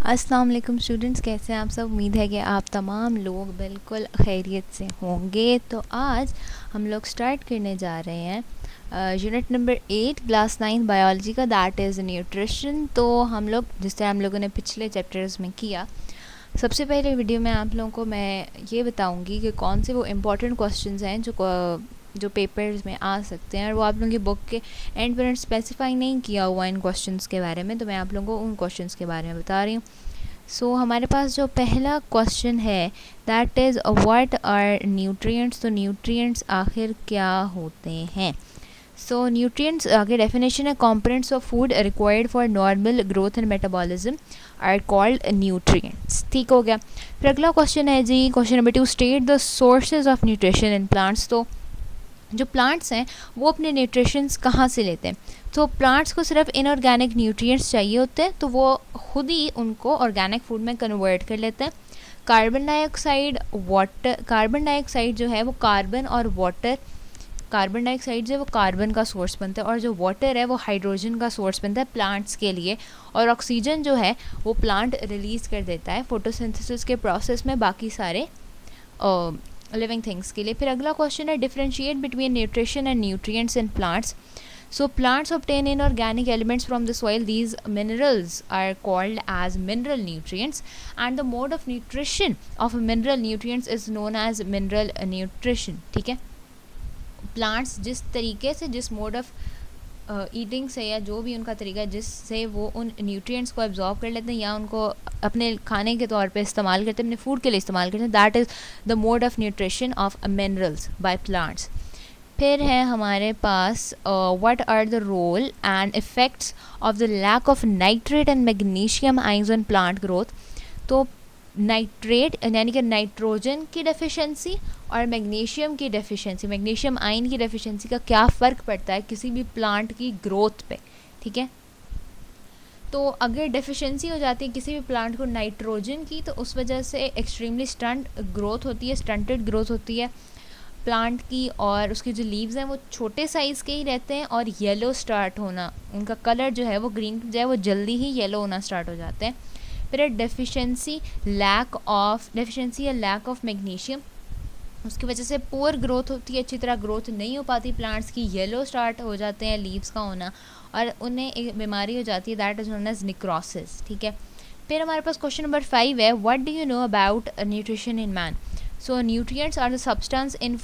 अस्सलाम वालेकुम स्टूडेंट्स, कैसे हैं आप सब। उम्मीद है कि आप तमाम लोग बिल्कुल खैरियत से होंगे। तो आज हम लोग स्टार्ट करने जा रहे हैं यूनिट नंबर 8 क्लास 9 बायोलॉजी का, दैट इज़ न्यूट्रिशन। तो हम लोग जिस तरह हम लोगों ने पिछले चैप्टर्स में किया, सबसे पहले वीडियो में आप लोगों को मैं ये बताऊंगी कि कौन से वो इम्पोर्टेंट क्वेश्चंस हैं जो पेपर्स में आ सकते हैं, और वो आप लोगों की बुक के एंड पर स्पेसिफाई नहीं किया हुआ इन क्वेश्चंस के बारे में, तो मैं आप लोगों को उन क्वेश्चंस के बारे में बता रही हूँ। सो हमारे पास जो पहला क्वेश्चन है that is what are nutrients. तो न्यूट्रिएंट्स आखिर क्या होते हैं। सो न्यूट्रिएंट्स आगे डेफिनेशन है, components of food required for normal growth and metabolism are called nutrients. ठीक हो गया। फिर अगला क्वेश्चन है जी, question number 2, state the sources of nutrition in plants. तो जो प्लांट्स हैं वो अपने न्यूट्रिशंस कहाँ से लेते हैं। तो प्लांट्स को सिर्फ इनऑर्गेनिक न्यूट्रिएंट्स चाहिए होते हैं, तो वो खुद ही उनको ऑर्गेनिक फूड में कन्वर्ट कर लेते हैं। कार्बन डाइऑक्साइड जो है वो कार्बन और वाटर, कार्बन डाइऑक्साइड जो है वो कार्बन का सोर्स बनता है, और जो वाटर है वो हाइड्रोजन का सोर्स बनता है प्लांट्स के लिए, और ऑक्सीजन जो है वो प्लांट रिलीज़ कर देता है फोटोसिंथेसिस के प्रोसेस में बाकी सारे लिविंग थिंग्स के लिए। फिर अगला क्वेश्चन है, differentiate between nutrition and nutrients in plants. So plants obtain inorganic elements from the soil. These minerals are called as mineral nutrients, and the mode of nutrition of mineral nutrients is known as mineral nutrition. ठीक है। Plants जिस तरीके से, जिस mode of eating से, या जो भी उनका तरीका है जिससे वो उन न्यूट्रिएंट्स को एब्जॉर्ब कर लेते हैं या उनको अपने खाने के तौर पे इस्तेमाल करते हैं, अपने फूड के लिए इस्तेमाल करते हैं, that is the mode of nutrition of minerals by plants. फिर है हमारे पास what are the role and effects of the lack of nitrate and magnesium ions on plant growth. तो नाइट्रेट यानी कि नाइट्रोजन की डेफिशिएंसी और मैग्नीशियम की डेफिशिएंसी, मैग्नीशियम आयन की डेफिशिएंसी का क्या फ़र्क पड़ता है किसी भी प्लांट की ग्रोथ पे। ठीक है। तो अगर डेफिशिएंसी हो जाती है किसी भी प्लांट को नाइट्रोजन की, तो उस वजह से एक्सट्रीमली स्टंट ग्रोथ होती है, स्टंटेड ग्रोथ होती है प्लांट की, और उसके जो लीव्स हैं वो छोटे साइज़ के ही रहते हैं, और येलो स्टार्ट होना, उनका कलर जो है वो ग्रीन जो है वो जल्दी ही येलो होना स्टार्ट हो जाते हैं। फिर डेफिशिएंसी या लैक ऑफ मैग्नीशियम, उसकी वजह से पुअर ग्रोथ होती है, अच्छी तरह ग्रोथ नहीं हो पाती प्लांट्स की, येलो स्टार्ट हो जाते हैं लीव्स का होना, और उन्हें एक बीमारी हो जाती है that is known as necrosis. ठीक है। फिर हमारे पास क्वेश्चन नंबर 5 है, what do you know about nutrition in man. So nutrients are the substance in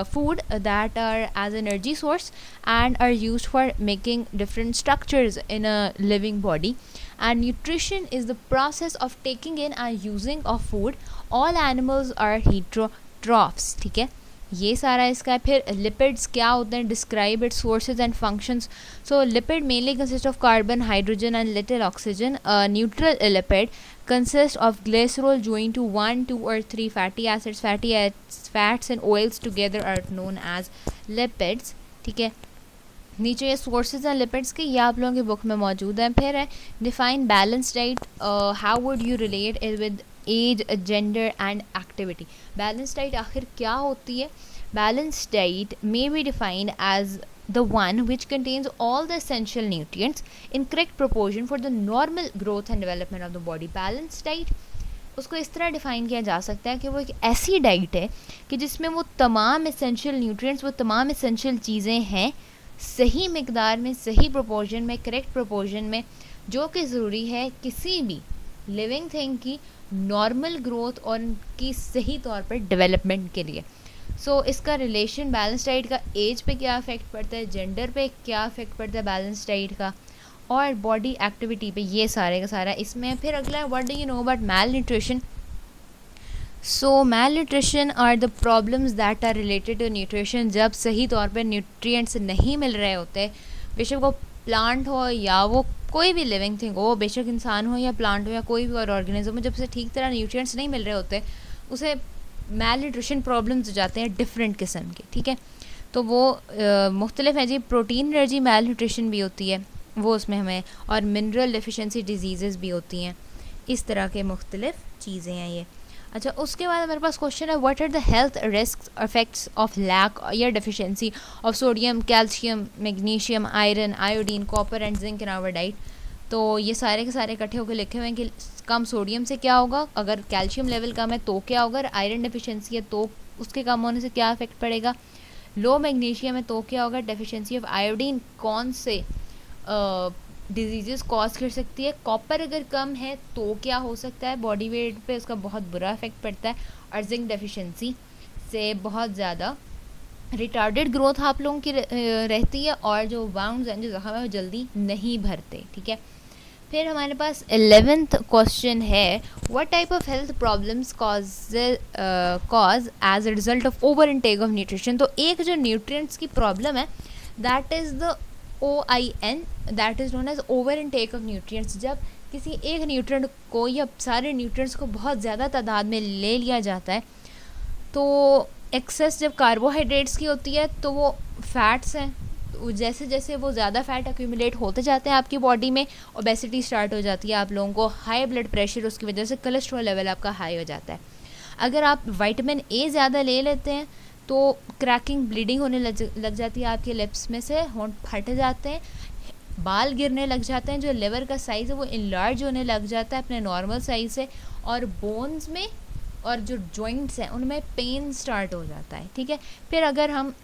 food that are as energy source and are used for making different structures in a living body. And nutrition is the process of taking in and using of food. All animals are heterotrophs. ठीक है, ये सारा इसका है। फिर lipids क्या होते हैं, describe it's sources and functions. So lipid mainly consist of carbon, hydrogen and little oxygen. Neutral lipid consist of glycerol joined to 1, 2 or 3 fatty acids. Fats and oils together are known as lipids. ठीक है। नीचे ये sources हैं lipids के, ये आप लोगों की बुक में मौजूद हैं। फिर है define balance diet, how would you relate it with age, gender and activity. Balance diet आखिर क्या होती है। Balance diet may be defined as the one which contains all the essential nutrients in correct proportion for the normal growth and development of the body. Balanced diet उसको इस तरह define किया जा सकता है कि वो एक ऐसी डाइट है कि जिसमें वो तमाम एसेंशियल न्यूट्रिएंट्स, वो तमाम एसेंशियल चीज़ें हैं सही मिकदार में, सही प्रोपोर्शन में, करेक्ट प्रोपोर्शन में, जो कि ज़रूरी है किसी भी लिविंग थिंग की नॉर्मल ग्रोथ और उनकी सही तौर पर डेवलपमेंट के लिए। सो इसका रिलेशन बैलेंस डाइट का एज पे क्या इफेक्ट पड़ता है, जेंडर पे क्या इफेक्ट पड़ता है बैलेंस डाइट का, और बॉडी एक्टिविटी पे, ये सारे का सारा इसमें। फिर अगला है, what do you know about malnutrition. So malnutrition are the problems that are related to nutrition. जब सही तौर पे न्यूट्रिएंट्स नहीं मिल रहे होते, बेशक वो प्लांट हो या वो कोई भी लिविंग थिंग हो, बेशक इंसान हो या प्लांट हो या कोई भी और ऑर्गेनिज्म हो, जब से ठीक तरह न्यूट्रिएंट्स नहीं मिल रहे होते उसे मैल न्यूट्रिशन प्रॉब्लम्स हो जाते हैं डिफरेंट किस्म के। ठीक है। तो वो मुख्तलिफ है जी, प्रोटीन एनर्जी मैल न्यूट्रिशन भी होती है वो उसमें हमें, और मिनरल डेफिशिएंसी डिजीज़ भी होती हैं, इस तरह के मुख्तलिफ चीज़ें हैं ये। अच्छा, उसके बाद हमारे पास क्वेश्चन है, what are the health risk effects of lack या deficiency of sodium, calcium, magnesium, iron, iodine, copper and zinc in our diet. तो ये सारे के सारे इकट्ठे होकर लिखे हुए हैं कि कम सोडियम से क्या होगा, अगर कैल्शियम लेवल कम है तो क्या होगा, आयरन डेफिशिएंसी है तो उसके कम होने से क्या इफेक्ट पड़ेगा, लो मैग्नीशियम है तो क्या होगा, डेफिशिएंसी ऑफ आयोडीन कौन से डिजीजेस कॉज कर सकती है, कॉपर अगर कम है तो क्या हो सकता है, बॉडी वेट पे उसका बहुत बुरा इफेक्ट पड़ता है, और जिंक डेफिशिएंसी से बहुत ज़्यादा रिटार्डेड ग्रोथ आप लोगों की रहती है, और जो वाउंड्स हैं, जो जख्म है, वो जल्दी नहीं भरते। ठीक है, फिर हमारे पास 11th क्वेश्चन है, what type of health problems cause as a result of over intake of nutrition. तो एक जो न्यूट्रिएंट्स की प्रॉब्लम है that is the OIN, that is known as over intake of nutrients. जब किसी एक न्यूट्रिएंट को या सारे न्यूट्रिएंट्स को बहुत ज़्यादा तादाद में ले लिया जाता है, तो एक्सेस जब कार्बोहाइड्रेट्स की होती है तो वो फैट्स हैं, जैसे जैसे वो ज़्यादा फैट एक्यूमुलेट होते जाते हैं आपकी बॉडी में, ओबेसिटी स्टार्ट हो जाती है, आप लोगों को हाई ब्लड प्रेशर, उसकी वजह से कोलेस्ट्रॉल लेवल आपका हाई हो जाता है। अगर आप विटामिन ए ज़्यादा ले लेते हैं तो क्रैकिंग, ब्लीडिंग होने लग जाती है, आपके लिप्स में से होंठ फट जाते हैं, बाल गिरने लग जाते हैं, जो लिवर का साइज़ है वो इनलार्ज होने लग जाता है अपने नॉर्मल साइज़ से, और बोन्स में और जो जॉइंट्स हैं उनमें पेन स्टार्ट हो जाता है। ठीक है, फिर अगर हम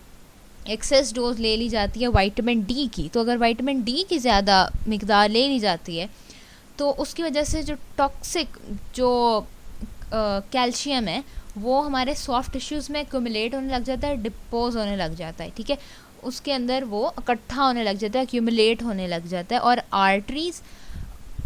एक्सेस डोज ले ली जाती है विटामिन डी की, तो अगर विटामिन डी की ज़्यादा मिकदार ले ली जाती है तो उसकी वजह से जो टॉक्सिक जो कैल्शियम है वो हमारे सॉफ्ट टिश्यूज़ में एक्यूमुलेट होने लग जाता है, डिपोज होने लग जाता है। ठीक है, उसके अंदर वो इकट्ठा होने लग जाता है, एक्यूमुलेट होने लग जाता है, और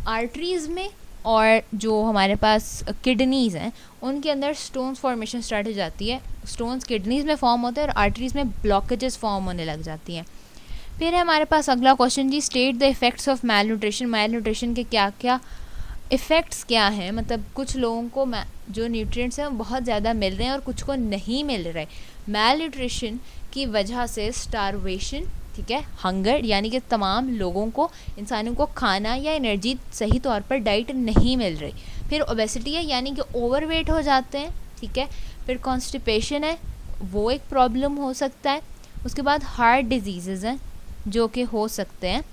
आर्टरीज़ में और जो हमारे पास किडनीज़ हैं उनके अंदर स्टोन्स फॉर्मेशन स्टार्ट हो जाती है, स्टोन्स किडनीज़ में फॉर्म होते हैं और आर्टरीज़ में ब्लॉकेजेस फॉर्म होने लग जाती हैं। फिर है हमारे पास अगला क्वेश्चन जी, state the effects of malnutrition. Malnutrition के क्या क्या इफ़ेक्ट्स क्या हैं, मतलब कुछ लोगों को जो न्यूट्रिएंट्स हैं वो बहुत ज़्यादा मिल रहे हैं और कुछ को नहीं मिल रहे। मैल न्यूट्रिशन की वजह से स्टारवेशन, ठीक है, हंगर, यानी कि तमाम लोगों को, इंसानों को खाना या एनर्जी सही तौर पर डाइट नहीं मिल रही। फिर ओबेसिटी है, यानी कि ओवरवेट हो जाते हैं। ठीक है, फिर कॉन्स्टिपेशन है, वो एक प्रॉब्लम हो सकता है। उसके बाद हार्ट डिजीज़ हैं जो कि हो सकते हैं,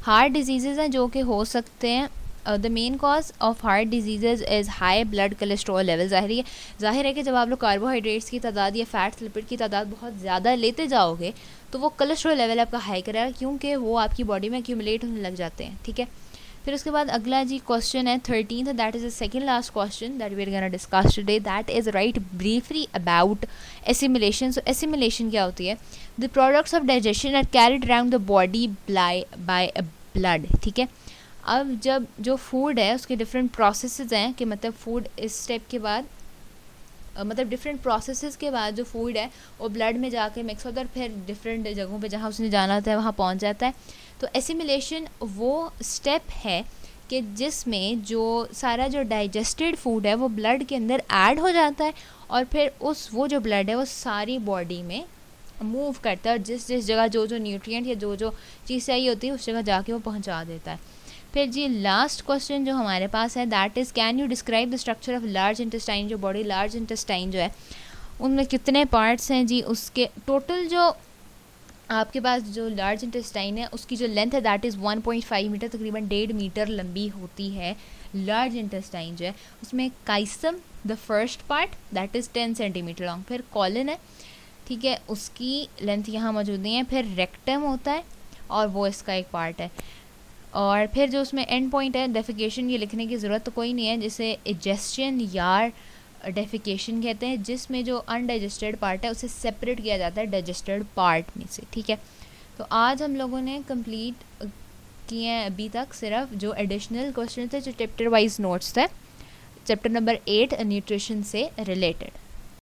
हार्ट डिजीज़ हैं जो कि हो सकते हैं। The main cause of heart disease is high blood cholesterol level. ज़ाहिर है कि जब आप लोग कार्बोहाइड्रेट्स की तादाद या फैट्स लिपिड की तादाद बहुत ज़्यादा लेते जाओगे तो वो कोलेस्ट्रॉल लेवल आपका हाई करेगा, क्योंकि वो आपकी बॉडी में एक्यूमुलेट होने लग जाते हैं। ठीक है, फिर उसके बाद अगला जी क्वेश्चन है 13th, that is the second last question that we are gonna discuss today, that is write briefly about assimilation. So assimilation क्या होती है? The products of digestion are carried around the body by blood. ठीक है, अब जब जो food है उसके डिफरेंट प्रोसेसेस हैं, कि मतलब फूड इस स्टेप के बाद मतलब डिफरेंट प्रोसेसेस के बाद जो फूड है वो ब्लड में जाके मिक्स होता है और फिर डिफरेंट जगहों पे जहाँ उसने जाना होता है वहाँ पहुँच जाता है। तो एसिमिलेशन वो स्टेप है कि जिसमें जो सारा जो डाइजेस्टेड फूड है वो ब्लड के अंदर ऐड हो जाता है और फिर वो जो ब्लड है वो सारी बॉडी में मूव करता है और जिस जिस जगह जो जो न्यूट्रिएंट या जो जो चीज़ चाहिए होती है उस जगह जाके वो पहुँचा देता है। फिर जी लास्ट क्वेश्चन जो हमारे पास है that is, can you describe the structure of large intestine. जो बॉडी लार्ज इंटेस्टाइन जो है उनमें कितने पार्ट्स हैं जी? उसके टोटल जो आपके पास जो लार्ज इंटेस्टाइन है उसकी जो लेंथ है दैट इज़ 1.5 मीटर, तकरीबन 1.5 मीटर लंबी होती है लार्ज इंटेस्टाइन जो है। उसमें caecum the first part that is 10 centimetre long. फिर कॉलन है, ठीक है, उसकी लेंथ यहाँ मौजूद नहीं है। फिर रेक्टम होता है और वो इसका एक पार्ट है। और फिर जो उसमें एंड पॉइंट है डेफिकेशन, ये लिखने की ज़रूरत तो कोई नहीं है, जिसे इजेस्शन या डेफिकेशन कहते हैं, जिसमें जो अनडाइजेस्टेड पार्ट है उसे सेपरेट किया जाता है डाइजेस्टेड पार्ट में से। ठीक है, तो आज हम लोगों ने कंप्लीट किए हैं अभी तक सिर्फ जो एडिशनल क्वेश्चन थे जो चैप्टर वाइज नोट्स थे, चैप्टर नंबर 8 न्यूट्रिशन से रिलेटेड।